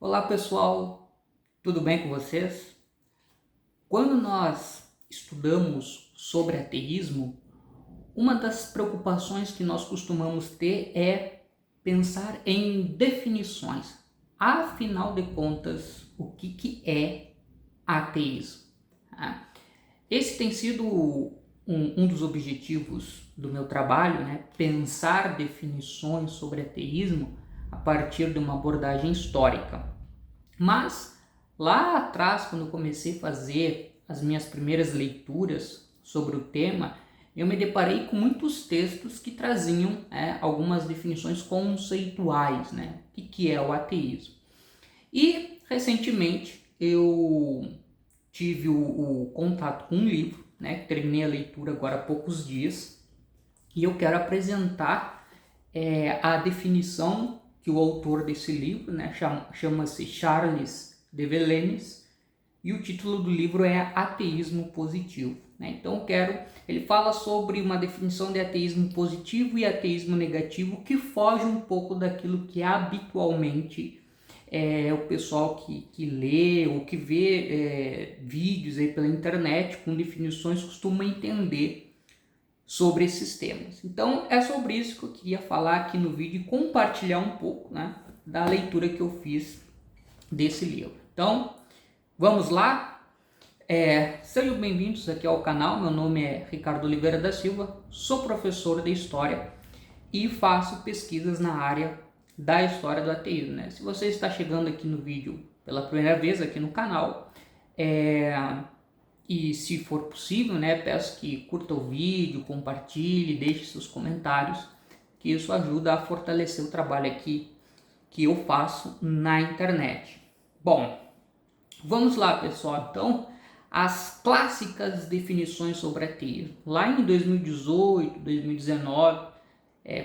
Olá pessoal, tudo bem com vocês? Quando nós estudamos sobre ateísmo, uma das preocupações que nós costumamos ter é pensar em definições. Afinal de contas, o que é ateísmo? Esse tem sido um dos objetivos do meu trabalho, né? Pensar definições sobre ateísmo a partir de uma abordagem histórica. Mas lá atrás, quando eu comecei a fazer as minhas primeiras leituras sobre o tema, eu me deparei com muitos textos que traziam algumas definições conceituais, né? O que é o ateísmo. E recentemente eu tive o contato com um livro, né? Que terminei a leitura agora há poucos dias, e eu quero apresentar a definição que o autor desse livro, né, chama-se Charles de Villeneuve, e o título do livro é Ateísmo Positivo. Né? Então ele fala sobre uma definição de ateísmo positivo e ateísmo negativo que foge um pouco daquilo que habitualmente o pessoal que lê ou que vê vídeos aí pela internet com definições costuma entender sobre esses temas. Então é sobre isso que eu queria falar aqui no vídeo e compartilhar um pouco, né, da leitura que eu fiz desse livro. Então vamos lá? Sejam bem-vindos aqui ao canal. Meu nome é Ricardo Oliveira da Silva, sou professor de História e faço pesquisas na área da história do ateísmo. Né? Se você está chegando aqui no vídeo pela primeira vez aqui no canal, e se for possível, né, peço que curta o vídeo, compartilhe, deixe seus comentários, que isso ajuda a fortalecer o trabalho aqui que eu faço na internet. Bom, vamos lá pessoal, então, as clássicas definições sobre ateísmo. Lá em 2018, 2019,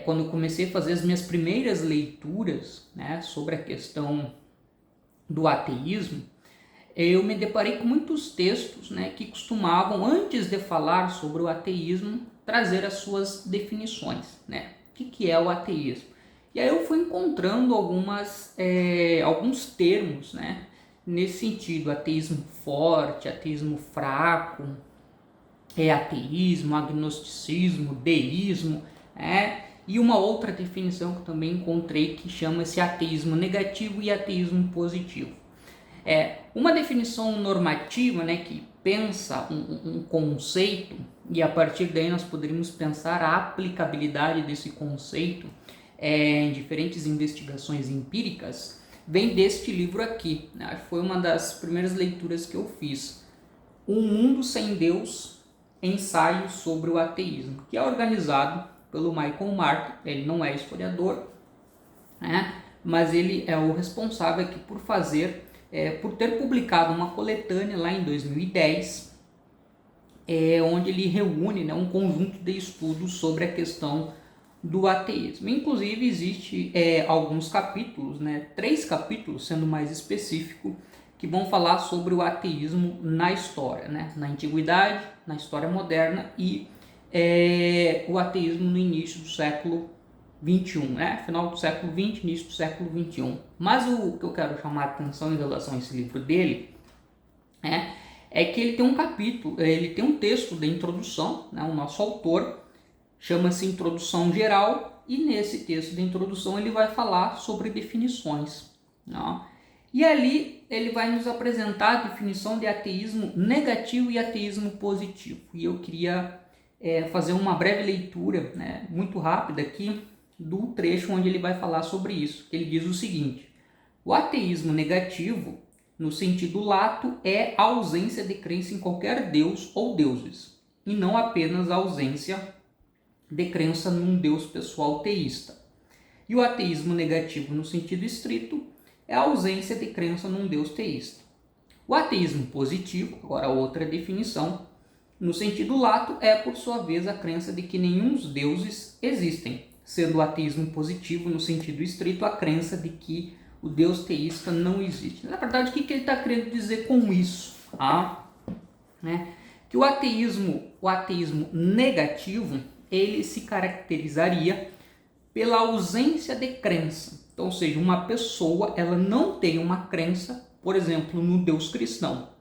quando eu comecei a fazer as minhas primeiras leituras, né, sobre a questão do ateísmo, eu me deparei com muitos textos, né, que costumavam, antes de falar sobre o ateísmo, trazer as suas definições. Né? O que é o ateísmo? E aí eu fui encontrando alguns termos, né, nesse sentido: ateísmo forte, ateísmo fraco, ateísmo, agnosticismo, deísmo, e uma outra definição que eu também encontrei que chama-se ateísmo negativo e ateísmo positivo. Uma definição normativa, né, que pensa um conceito, e a partir daí nós poderíamos pensar a aplicabilidade desse conceito em diferentes investigações empíricas, vem deste livro aqui. Né? Foi uma das primeiras leituras que eu fiz. Um Mundo Sem Deus, Ensaio sobre o Ateísmo, que é organizado pelo Michael Mark. Ele não é historiador, né? Mas ele é o responsável aqui por ter publicado uma coletânea lá em 2010, onde ele reúne, né, um conjunto de estudos sobre a questão do ateísmo. Inclusive existe alguns capítulos, né, 3 capítulos sendo mais específico, que vão falar sobre o ateísmo na história, né, na antiguidade, na história moderna e o ateísmo no início do século 21, né? Final do século 20, início do século 21. Mas o que eu quero chamar a atenção em relação a esse livro dele é que ele tem um capítulo, ele tem um texto de introdução, né? O nosso autor chama-se Introdução Geral, e nesse texto de introdução ele vai falar sobre definições, né? E ali ele vai nos apresentar a definição de ateísmo negativo e ateísmo positivo. E eu queria fazer uma breve leitura, né, muito rápida aqui, do trecho onde ele vai falar sobre isso. Ele diz o seguinte: o ateísmo negativo, no sentido lato, é a ausência de crença em qualquer deus ou deuses, e não apenas a ausência de crença num deus pessoal teísta. E o ateísmo negativo, no sentido estrito, é a ausência de crença num deus teísta. O ateísmo positivo, agora outra definição, no sentido lato, é, por sua vez, a crença de que nenhum dos deuses existem, sendo o ateísmo positivo, no sentido estrito, a crença de que o Deus teísta não existe. Na verdade, o que ele está querendo dizer com isso? Que o ateísmo negativo, ele se caracterizaria pela ausência de crença. Então, ou seja, uma pessoa ela não tem uma crença, por exemplo, no Deus cristão.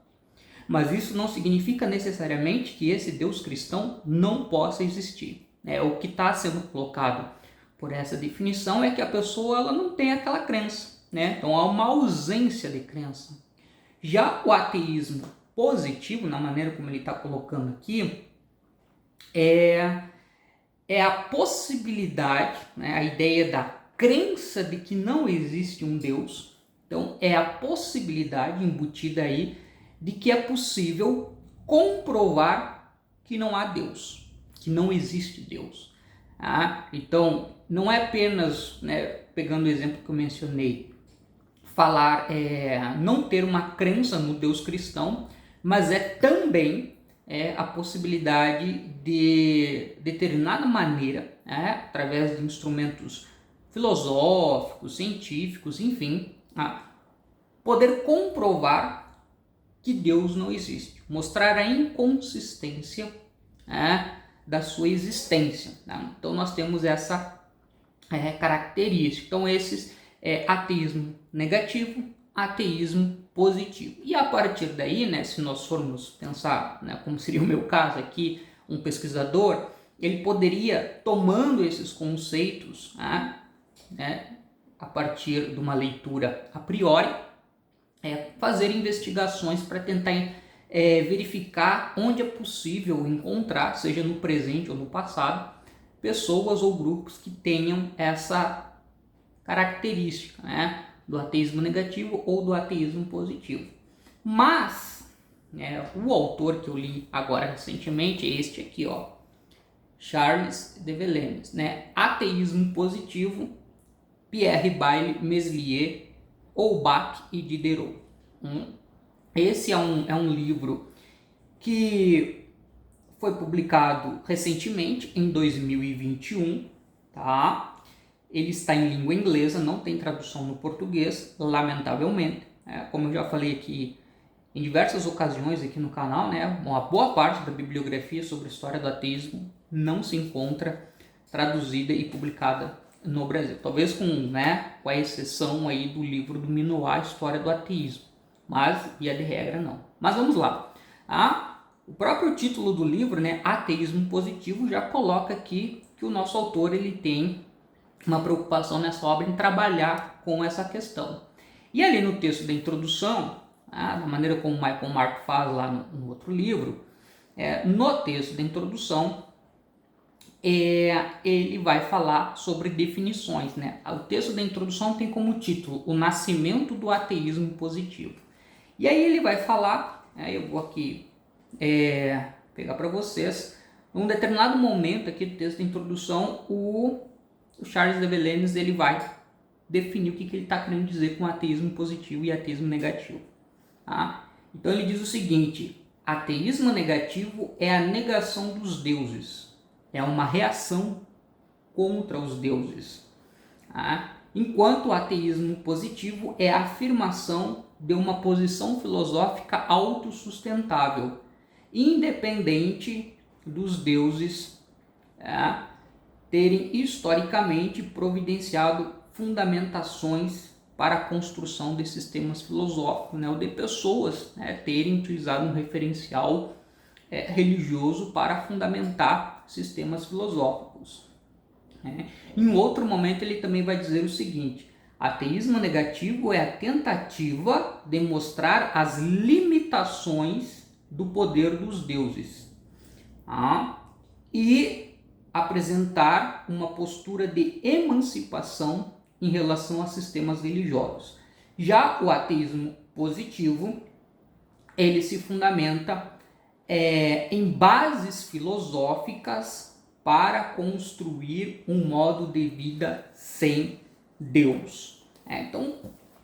Mas isso não significa necessariamente que esse Deus cristão não possa existir. O que está sendo colocado por essa definição é que a pessoa ela não tem aquela crença. Então há uma ausência de crença. Já o ateísmo positivo, na maneira como ele está colocando aqui, é a possibilidade, a ideia da crença de que não existe um Deus. Então é a possibilidade embutida aí de que é possível comprovar que não há Deus, que não existe Deus. Então, não é apenas, pegando o exemplo que eu mencionei, falar, não ter uma crença no Deus cristão, mas é também a possibilidade de determinada maneira, através de instrumentos filosóficos, científicos, enfim, poder comprovar que Deus não existe, mostrar a inconsistência da sua existência. Então nós temos essa característica. Então esses ateísmo negativo, ateísmo positivo. E a partir daí, se nós formos pensar, como seria o meu caso aqui, um pesquisador, ele poderia, tomando esses conceitos, a partir de uma leitura a priori, fazer investigações para tentar verificar onde é possível encontrar, seja no presente ou no passado, pessoas ou grupos que tenham essa característica, do ateísmo negativo ou do ateísmo positivo. Mas o autor que eu li agora recentemente é este aqui, Charles de Villeneuve, Ateísmo Positivo, Pierre Bayle, Meslier, Houbach e Diderot. Esse é um livro que foi publicado recentemente, em 2021, tá? Ele está em língua inglesa, não tem tradução no português, lamentavelmente. Como eu já falei aqui em diversas ocasiões aqui no canal, uma boa parte da bibliografia sobre a história do ateísmo não se encontra traduzida e publicada no Brasil. Talvez com a exceção aí do livro do Minoá, História do Ateísmo. Mas, via de regra, não. Mas vamos lá. O próprio título do livro, Ateísmo Positivo, já coloca aqui que o nosso autor ele tem uma preocupação nessa obra em trabalhar com essa questão. E ali no texto da introdução, da maneira como o Michael Mark faz lá no outro livro, no texto da introdução, ele vai falar sobre definições. O texto da introdução tem como título O Nascimento do Ateísmo Positivo. E aí ele vai falar, eu vou aqui pegar para vocês, num determinado momento aqui do texto da introdução, o Charles de Villeneuve ele vai definir o que ele está querendo dizer com ateísmo positivo e ateísmo negativo. Então ele diz o seguinte: ateísmo negativo é a negação dos deuses, é uma reação contra os deuses. Enquanto o ateísmo positivo é a afirmação de uma posição filosófica autossustentável, independente dos deuses terem historicamente providenciado fundamentações para a construção de sistemas filosóficos, ou de pessoas terem utilizado um referencial religioso para fundamentar sistemas filosóficos. Em outro momento ele também vai dizer o seguinte: ateísmo negativo é a tentativa de mostrar as limitações do poder dos deuses e apresentar uma postura de emancipação em relação a sistemas religiosos. Já o ateísmo positivo, ele se fundamenta em bases filosóficas para construir um modo de vida sem Deus. Então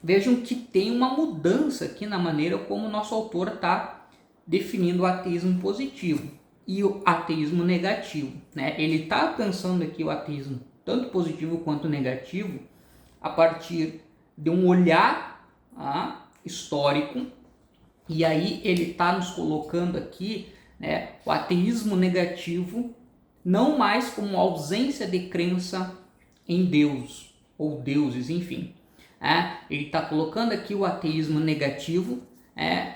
vejam que tem uma mudança aqui na maneira como o nosso autor está definindo o ateísmo positivo e o ateísmo negativo. Ele está pensando aqui o ateísmo tanto positivo quanto negativo a partir de um olhar histórico, e aí ele está nos colocando aqui o ateísmo negativo não mais como ausência de crença em Deus, ou deuses, enfim. Ele está colocando aqui o ateísmo negativo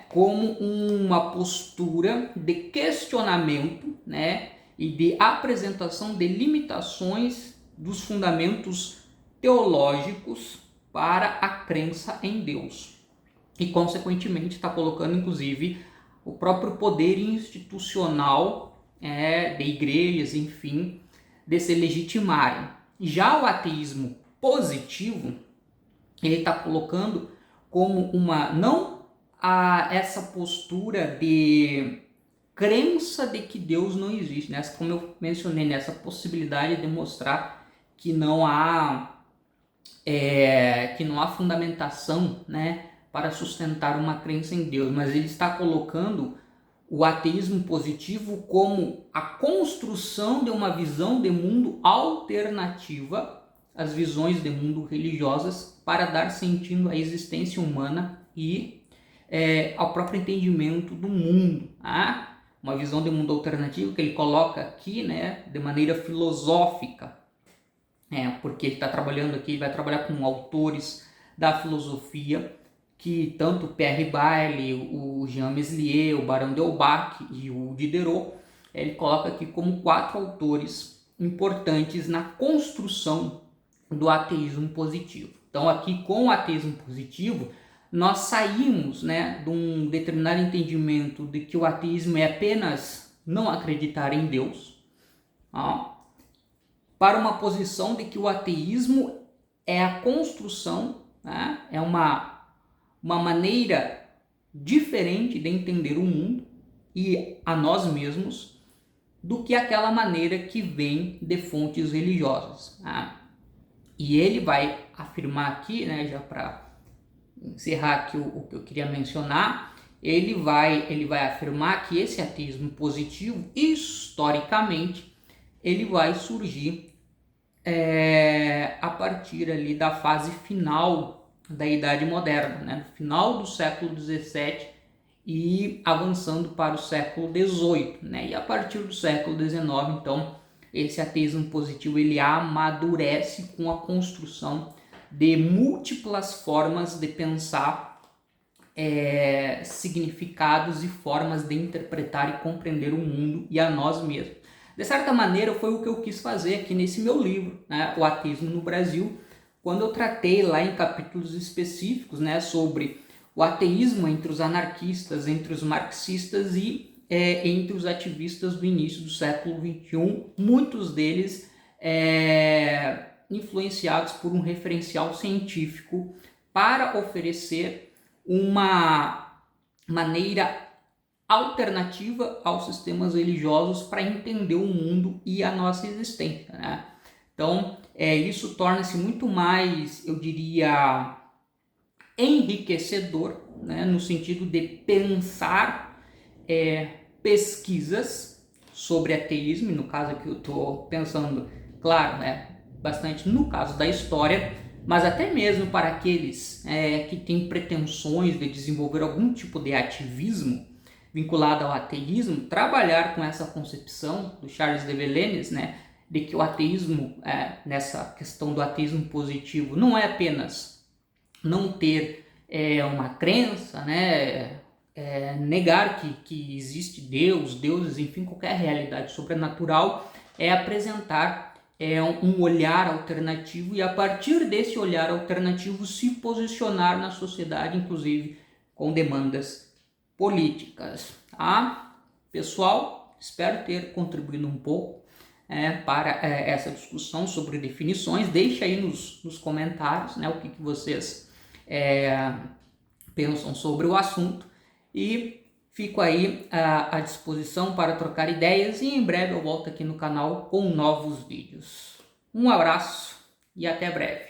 como uma postura de questionamento, né, e de apresentação de limitações dos fundamentos teológicos para a crença em Deus. E, consequentemente, está colocando, inclusive, o próprio poder institucional de igrejas, enfim, de se legitimarem. Já o ateísmo positivo, ele está colocando como não essa postura de crença de que Deus não existe, né? Como eu mencionei, nessa possibilidade de mostrar que não há fundamentação, né, para sustentar uma crença em Deus, mas ele está colocando o ateísmo positivo como a construção de uma visão de mundo alternativa às visões de mundo religiosas para dar sentido à existência humana e ao próprio entendimento do mundo. Uma visão de mundo alternativo que ele coloca aqui, né, de maneira filosófica, porque ele está trabalhando aqui, ele vai trabalhar com autores da filosofia, que tanto Pierre Bayle, o Jean Meslier, o Barão de Holbach e o Diderot, ele coloca aqui como 4 autores importantes na construção do ateísmo positivo. Então aqui com o ateísmo positivo, nós saímos, né, de um determinado entendimento de que o ateísmo é apenas não acreditar em Deus, para uma posição de que o ateísmo é a construção, né, é uma maneira diferente de entender o mundo e a nós mesmos do que aquela maneira que vem de fontes religiosas. E ele vai afirmar aqui, né, já para encerrar aqui o que eu queria mencionar, ele vai afirmar que esse ateísmo positivo, historicamente, ele vai surgir a partir ali da fase final da Idade Moderna, né? No final do século XVII e avançando para o século XVIII, né? E a partir do século XIX, então, esse ateísmo positivo ele amadurece com a construção de múltiplas formas de pensar significados e formas de interpretar e compreender o mundo e a nós mesmos. De certa maneira, foi o que eu quis fazer aqui nesse meu livro, né, O Ateísmo no Brasil, quando eu tratei lá em capítulos específicos, né, sobre o ateísmo entre os anarquistas, entre os marxistas e entre os ativistas do início do século XXI, muitos deles influenciados por um referencial científico para oferecer uma maneira alternativa aos sistemas religiosos para entender o mundo e a nossa existência, né? Então, isso torna-se muito mais, eu diria, enriquecedor, né? No sentido de pensar pesquisas sobre ateísmo, e no caso aqui eu estou pensando, claro, né, bastante no caso da história, mas até mesmo para aqueles que têm pretensões de desenvolver algum tipo de ativismo vinculado ao ateísmo, trabalhar com essa concepção do Charles de Villeneuve, né, de que o ateísmo, nessa questão do ateísmo positivo, não é apenas não ter uma crença, né, negar que existe Deus, deuses, enfim, qualquer realidade sobrenatural, é apresentar um olhar alternativo e a partir desse olhar alternativo se posicionar na sociedade, inclusive com demandas políticas. Pessoal, espero ter contribuído um pouco para essa discussão sobre definições. Deixe aí nos comentários, né, o que vocês pensam sobre o assunto e fico aí à disposição para trocar ideias e em breve eu volto aqui no canal com novos vídeos. Um abraço e até breve.